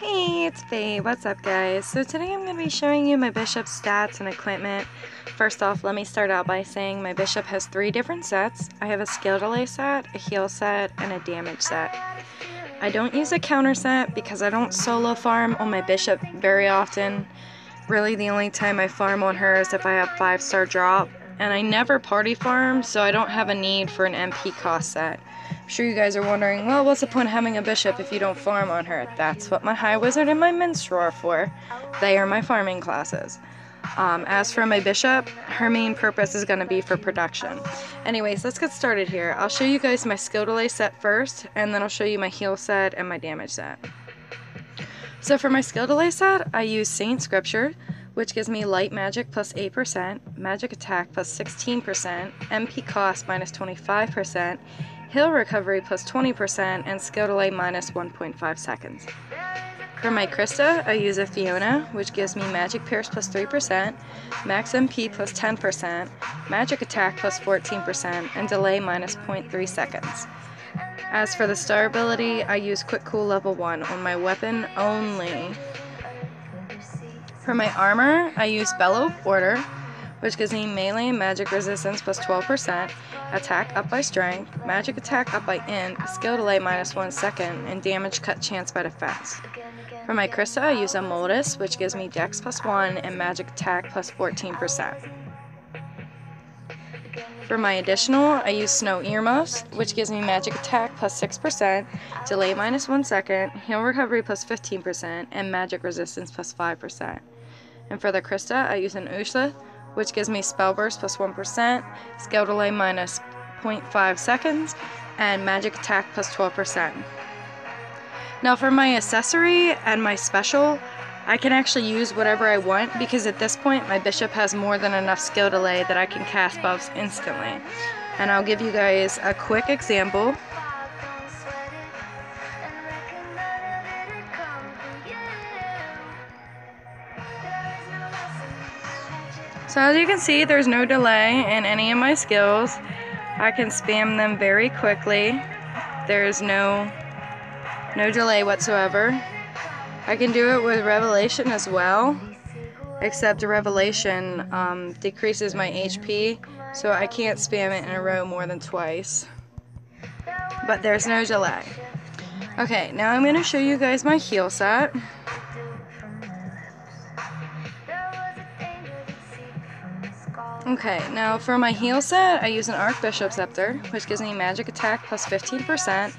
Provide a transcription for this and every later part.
Hey, it's Faye. What's up, guys? So today I'm going to be showing you my bishop's stats and equipment. First off, let me start out by saying my bishop has 3 different sets. I have a skill delay set, a heal set, and a damage set. I don't use a counter set because I don't solo farm on my bishop very often. Really, the only time I farm on her is if I have 5-star drop. And I never party farm, so I don't have a need for an MP cost set. I'm sure you guys are wondering, well, what's the point of having a bishop if you don't farm on her? That's what my high wizard and my minstrel are for. They are my farming classes. As for my bishop, her main purpose is going to be for production. Anyways, let's get started here. I'll show you guys my skill delay set first, and then I'll show you my heal set and my damage set. So for my skill delay set, I use Saint Scripture, which gives me light magic plus 8%, magic attack plus 16%, MP cost minus 25%, heal recovery plus 20%, and skill delay minus 1.5 seconds. For my Krista, I use a Fiona, which gives me magic pierce plus 3%, max MP plus 10%, magic attack plus 14%, and delay minus 0.3 seconds. As for the star ability, I use Quick Cool level 1 on my weapon only. For my armor, I use Bellow of Order, which gives me melee and magic resistance plus 12%, attack up by strength, magic attack up by int, skill delay minus 1 second, and damage cut chance by defense. For my Krista, I use a Moldus, which gives me dex plus 1 and magic attack plus 14%. For my additional, I use Snow Earmuffs, which gives me magic attack plus 6%, delay minus 1 second, heal recovery plus 15%, and magic resistance plus 5%. And for the Krista, I use an Ushla, which gives me spell burst plus 1%, skill delay minus 0.5 seconds, and magic attack plus 12%. Now for my accessory and my special, I can actually use whatever I want because at this point my bishop has more than enough skill delay that I can cast buffs instantly. And I'll give you guys a quick example. So as you can see, there's no delay in any of my skills. I can spam them very quickly. There's no delay whatsoever. I can do it with Revelation as well, except Revelation decreases my HP, so I can't spam it in a row more than twice. But there's no delay. Okay, now I'm going to show you guys my heal set. Okay, now for my heal set, I use an Archbishop Scepter, which gives me magic attack plus 15%,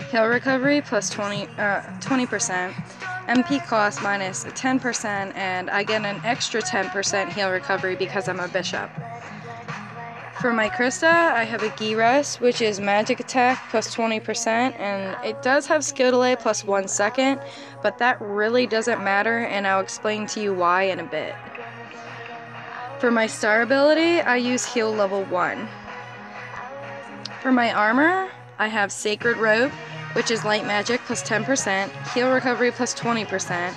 heal recovery plus 20%, MP cost minus 10%, and I get an extra 10% heal recovery because I'm a bishop. For my Krista, I have a Giras, which is magic attack plus 20%, and it does have skill delay plus 1 second, but that really doesn't matter, and I'll explain to you why in a bit. For my star ability, I use heal level 1. For my armor, I have Sacred Robe, which is light magic plus 10%, heal recovery plus 20%,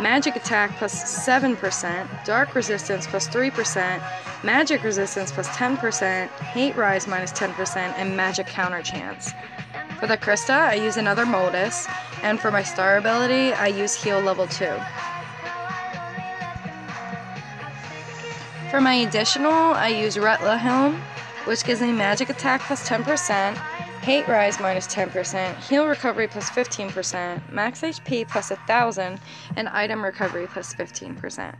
magic attack plus 7%, dark resistance plus 3%, magic resistance plus 10%, hate rise minus 10%, and magic counter chance. For the Krista, I use another Moldus, and for my star ability, I use heal level 2. For my additional, I use Retla Helm, which gives me magic attack plus 10%, hate rise minus 10%, heal recovery plus 15%, max HP plus 1000, and item recovery plus 15%.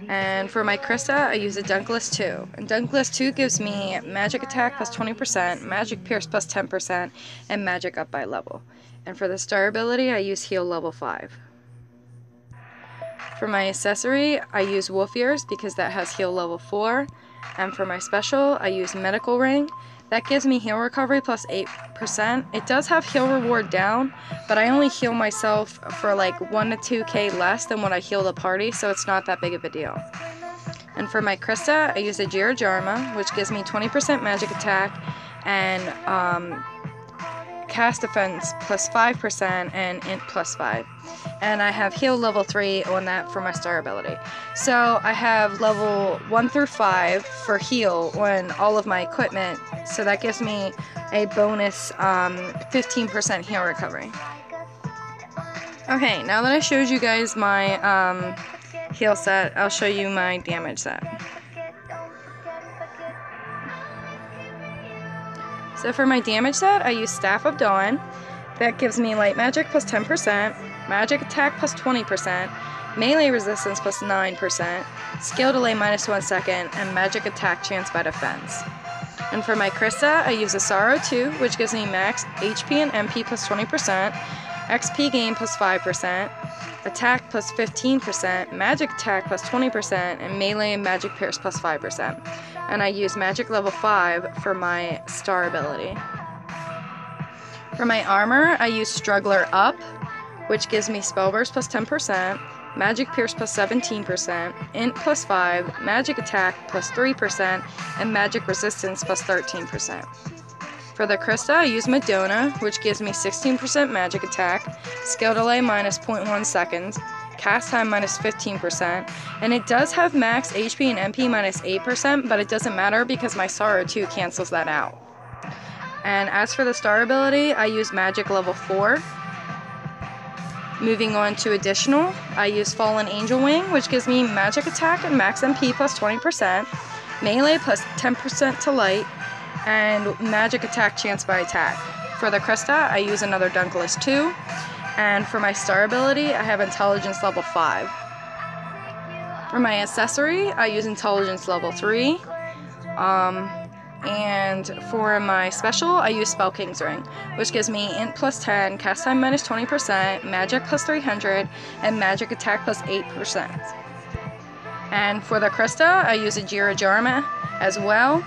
And for my Krista, I use a Dunkless 2. And Dunkless 2 gives me magic attack plus 20%, magic pierce plus 10%, and magic up by level. And for the star ability, I use heal level 5. For my accessory, I use Wolf Ears because that has heal level 4. And for my special, I use Medical Ring. That gives me heal recovery plus 8%. It does have heal reward down, but I only heal myself for like 1 to 2k less than what I heal the party, so it's not that big of a deal. And for my Krista, I use a Jira Jarma, which gives me 20% magic attack and cast defense plus 5% and int plus 5. And I have heal level 3 on that for my star ability. So I have level 1 through 5 for heal on all of my equipment, so that gives me a bonus 15% heal recovery. Okay, now that I showed you guys my heal set, I'll show you my damage set. So for my damage set, I use Staff of Dawn. That gives me Light Magic plus 10%, Magic Attack plus 20%, Melee Resistance plus 9%, Skill Delay minus 1 second, and Magic Attack Chance by Defense. And for my Krista, I use a Sorrow 2, which gives me max HP and MP plus 20%, XP gain plus 5%, Attack plus 15%, Magic Attack plus 20%, and Melee and Magic Pierce plus 5%. And I use Magic level 5 for my star ability. For my armor, I use Struggler Up, which gives me Spell Burst plus 10%, Magic Pierce plus 17%, Int plus 5, Magic Attack plus 3%, and Magic Resistance plus 13%. For the Krista, I use Madonna, which gives me 16% Magic Attack, Skill Delay minus 0.1 seconds, Cast Time minus 15%, and it does have max HP and MP minus 8%, but it doesn't matter because my Sorrow 2 cancels that out. And as for the star ability, I use Magic level 4. Moving on to additional, I use Fallen Angel Wing, which gives me Magic Attack and max MP plus 20%, Melee plus 10% to Light, and Magic Attack Chance by Attack. For the Krista, I use another Dunkless 2, and for my star ability, I have Intelligence level 5. For my accessory, I use Intelligence level 3, and for my special, I use Spell King's Ring, which gives me Int plus 10, Cast Time minus 20%, Magic plus 300, and Magic Attack plus 8%. And for the Krista, I use a Jira Jarma as well.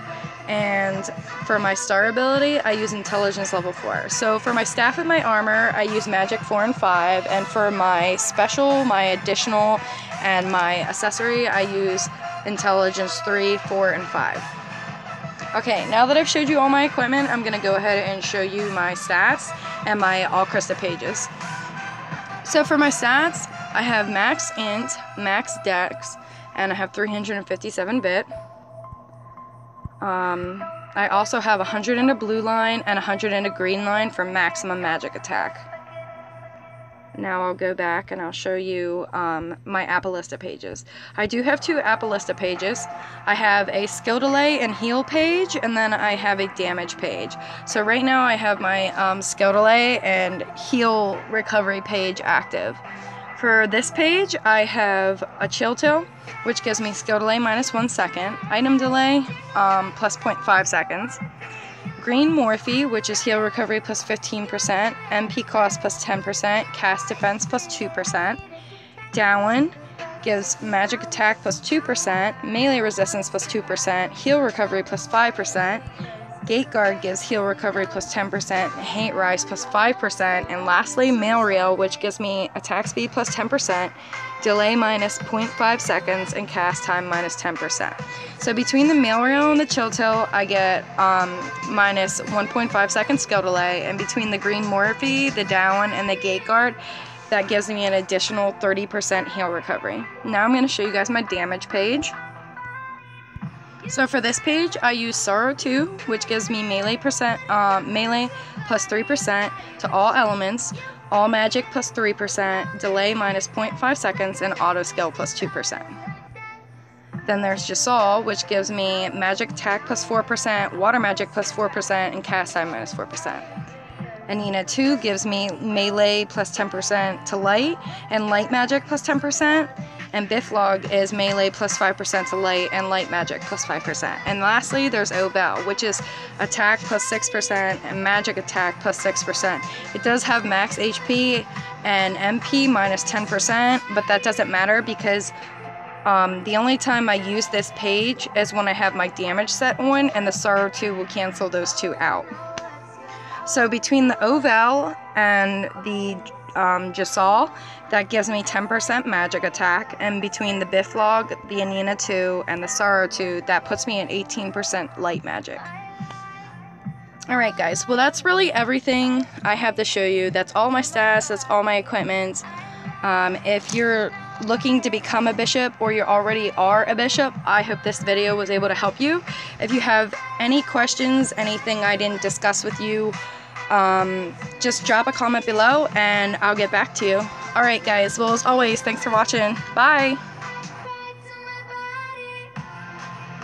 And for my star ability, I use Intelligence level 4. So for my staff and my armor, I use Magic 4 and 5. And for my special, my additional, and my accessory, I use Intelligence 3, 4, and 5. Okay, now that I've showed you all my equipment, I'm going to go ahead and show you my stats and my All Krista pages. So for my stats, I have Max Int, Max Dex, and I have 357 bit. I also have 100 in a blue line and 100 in a green line for maximum magic attack. Now I'll go back and I'll show you my Apolista pages. I do have two Apolista pages. I have a skill delay and heal page, and then I have a damage page. So right now I have my skill delay and heal recovery page active. For this page, I have a Chill Till, which gives me skill delay minus 1 second, item delay plus 0.5 seconds, Green Morphe, which is heal recovery plus 15%, MP cost plus 10%, cast defense plus 2%, Dowan gives magic attack plus 2%, melee resistance plus 2%, heal recovery plus 5%, Gate Guard gives heal recovery plus 10%, Hate Rise plus 5%, and lastly, Mail Reel, which gives me attack speed plus 10%, delay minus 0.5 seconds, and cast time minus 10%. So between the Mail Reel and the Chill Till, I get minus 1.5 second skill delay, and between the Green Morphe, the Down, and the Gate Guard, that gives me an additional 30% heal recovery. Now I'm going to show you guys my damage page. So for this page, I use Sorrow 2, which gives me melee plus 3% to all elements, all magic plus 3%, delay minus 0.5 seconds, and auto skill plus 2%. Then there's Jasal, which gives me magic attack plus 4%, water magic plus 4%, and cast time minus 4%. Anina 2 gives me melee plus 10% to light, and light magic plus 10%. And Biflog is melee plus 5% to light, and light magic plus 5%. And lastly, there's Obel, which is attack plus 6% and magic attack plus 6%. It does have max HP and MP minus 10%, but that doesn't matter because the only time I use this page is when I have my damage set on, and the Sorrow 2 will cancel those two out. So between the Oval and the Jasal, that gives me 10% magic attack, and between the Biflog, the Anina 2, and the Sorrow 2, that puts me at 18% light magic. Alright guys, well that's really everything I have to show you. That's all my stats, that's all my equipment. If you're looking to become a bishop, or you already are a bishop, I hope this video was able to help you. If you have any questions, anything I didn't discuss with you, just drop a comment below and I'll get back to you. Alright guys, well as always, thanks for watching. Bye!